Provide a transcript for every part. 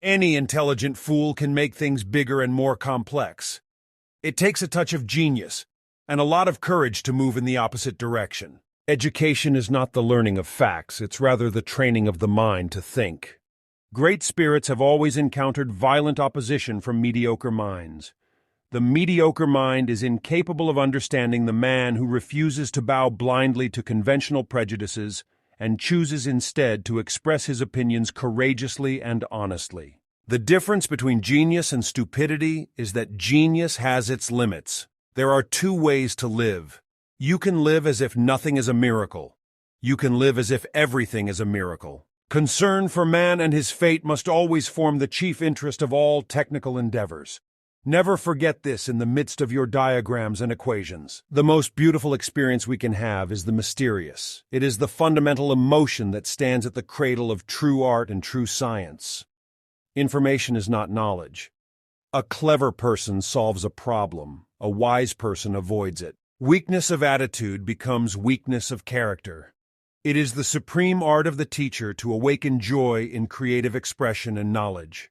Any intelligent fool can make things bigger and more complex. It takes a touch of genius and a lot of courage to move in the opposite direction. Education is not the learning of facts, it's rather the training of the mind to think. Great spirits have always encountered violent opposition from mediocre minds. The mediocre mind is incapable of understanding the man who refuses to bow blindly to conventional prejudices and chooses instead to express his opinions courageously and honestly. The difference between genius and stupidity is that genius has its limits. There are two ways to live. You can live as if nothing is a miracle. You can live as if everything is a miracle. Concern for man and his fate must always form the chief interest of all technical endeavors. Never forget this in the midst of your diagrams and equations. The most beautiful experience we can have is the mysterious. It is the fundamental emotion that stands at the cradle of true art and true science. Information is not knowledge. A clever person solves a problem. A wise person avoids it. Weakness of attitude becomes weakness of character. It is the supreme art of the teacher to awaken joy in creative expression and knowledge.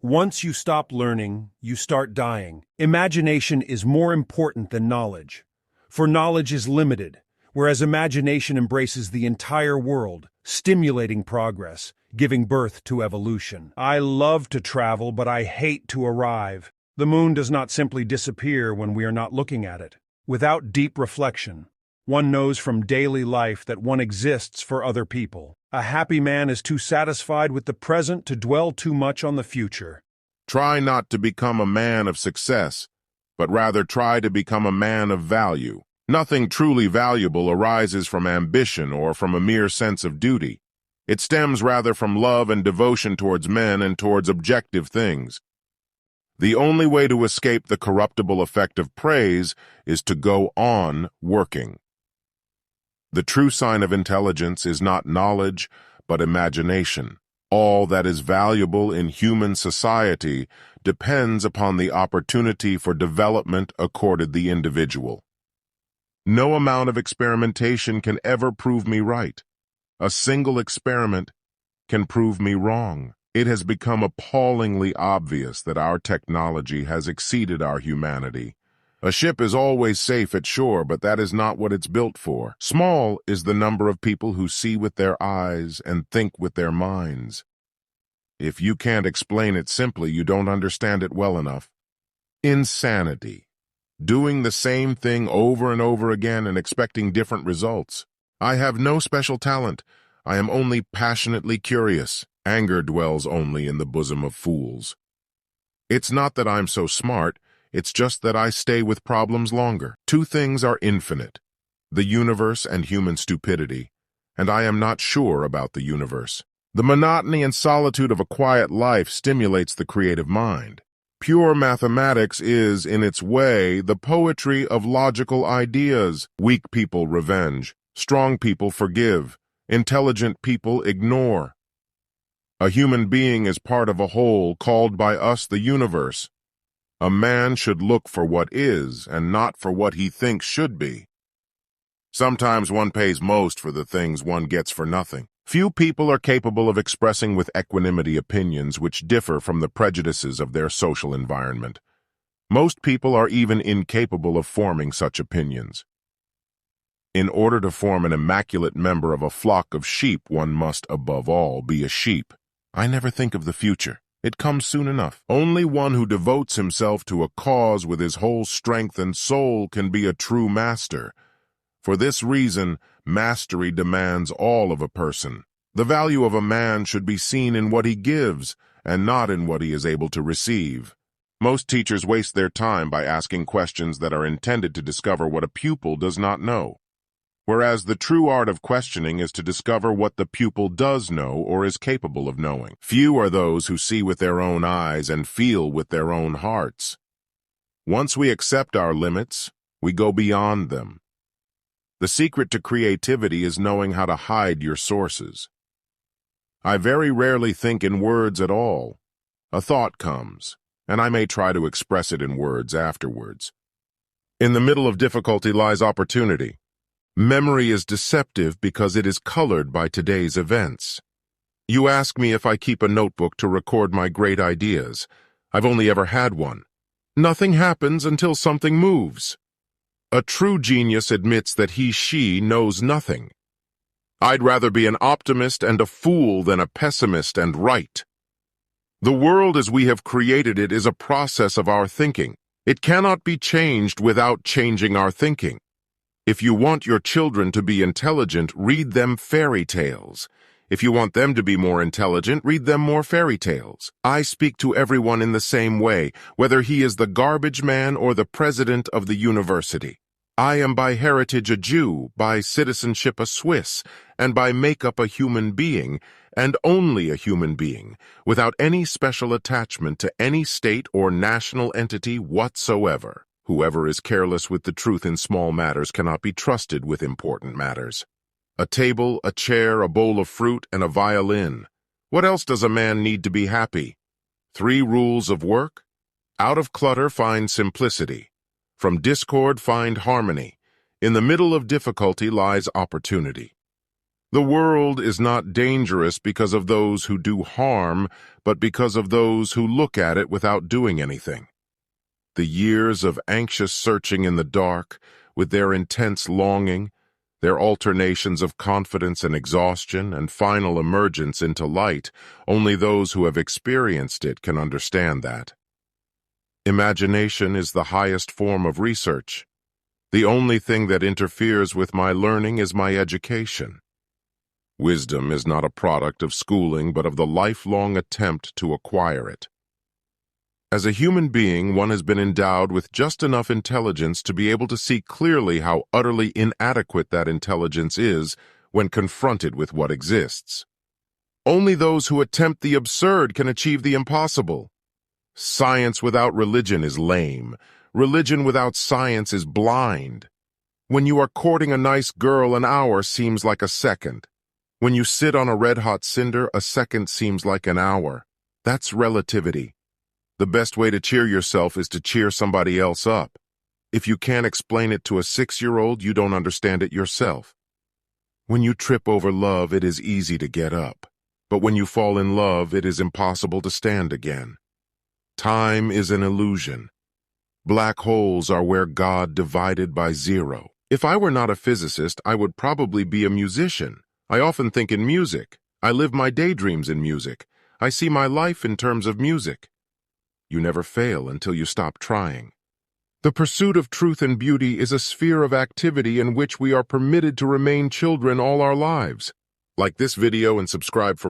Once you stop learning, you start dying. Imagination is more important than knowledge, for knowledge is limited, whereas imagination embraces the entire world, stimulating progress, giving birth to evolution. I love to travel, but I hate to arrive. The moon does not simply disappear when we are not looking at it. Without deep reflection, one knows from daily life that one exists for other people. A happy man is too satisfied with the present to dwell too much on the future. Try not to become a man of success, but rather try to become a man of value. Nothing truly valuable arises from ambition or from a mere sense of duty. It stems rather from love and devotion towards men and towards objective things. The only way to escape the corruptible effect of praise is to go on working. The true sign of intelligence is not knowledge, but imagination. All that is valuable in human society depends upon the opportunity for development accorded the individual. No amount of experimentation can ever prove me right. A single experiment can prove me wrong. It has become appallingly obvious that our technology has exceeded our humanity. A ship is always safe at shore, but that is not what it's built for. Small is the number of people who see with their eyes and think with their minds. If you can't explain it simply, you don't understand it well enough. Insanity. Doing the same thing over and over again and expecting different results. I have no special talent. I am only passionately curious. Anger dwells only in the bosom of fools. It's not that I'm so smart. It's just that I stay with problems longer. Two things are infinite, the universe and human stupidity, and I am not sure about the universe. The monotony and solitude of a quiet life stimulates the creative mind. Pure mathematics is, in its way, the poetry of logical ideas. Weak people revenge, strong people forgive, intelligent people ignore. A human being is part of a whole called by us the universe. A man should look for what is and not for what he thinks should be. Sometimes one pays most for the things one gets for nothing. Few people are capable of expressing with equanimity opinions which differ from the prejudices of their social environment. Most people are even incapable of forming such opinions. In order to form an immaculate member of a flock of sheep, one must, above all, be a sheep. I never think of the future. It comes soon enough. Only one who devotes himself to a cause with his whole strength and soul can be a true master. For this reason, mastery demands all of a person. The value of a man should be seen in what he gives, and not in what he is able to receive. Most teachers waste their time by asking questions that are intended to discover what a pupil does not know, whereas the true art of questioning is to discover what the pupil does know or is capable of knowing. Few are those who see with their own eyes and feel with their own hearts. Once we accept our limits, we go beyond them. The secret to creativity is knowing how to hide your sources. I very rarely think in words at all. A thought comes, and I may try to express it in words afterwards. In the middle of difficulty lies opportunity. Memory is deceptive because it is colored by today's events. You ask me if I keep a notebook to record my great ideas. I've only ever had one. Nothing happens until something moves. A true genius admits that she knows nothing. I'd rather be an optimist and a fool than a pessimist and right. The world as we have created it is a process of our thinking. It cannot be changed without changing our thinking. If you want your children to be intelligent, read them fairy tales. If you want them to be more intelligent, read them more fairy tales. I speak to everyone in the same way, whether he is the garbage man or the president of the university. I am by heritage a Jew, by citizenship a Swiss, and by makeup a human being, and only a human being, without any special attachment to any state or national entity whatsoever. Whoever is careless with the truth in small matters cannot be trusted with important matters. A table, a chair, a bowl of fruit, and a violin. What else does a man need to be happy? 3 rules of work. Out of clutter, find simplicity. From discord, find harmony. In the middle of difficulty lies opportunity. The world is not dangerous because of those who do harm, but because of those who look at it without doing anything. The years of anxious searching in the dark, with their intense longing, their alternations of confidence and exhaustion, and final emergence into light, only those who have experienced it can understand that. Imagination is the highest form of research. The only thing that interferes with my learning is my education. Wisdom is not a product of schooling, but of the lifelong attempt to acquire it. As a human being, one has been endowed with just enough intelligence to be able to see clearly how utterly inadequate that intelligence is when confronted with what exists. Only those who attempt the absurd can achieve the impossible. Science without religion is lame. Religion without science is blind. When you are courting a nice girl, an hour seems like a second. When you sit on a red-hot cinder, a second seems like an hour. That's relativity. The best way to cheer yourself is to cheer somebody else up. If you can't explain it to a 6-year-old, you don't understand it yourself. When you trip over love, it is easy to get up. But when you fall in love, it is impossible to stand again. Time is an illusion. Black holes are where God divided by 0. If I were not a physicist, I would probably be a musician. I often think in music. I live my daydreams in music. I see my life in terms of music. You never fail until you stop trying. The pursuit of truth and beauty is a sphere of activity in which we are permitted to remain children all our lives. Like this video and subscribe for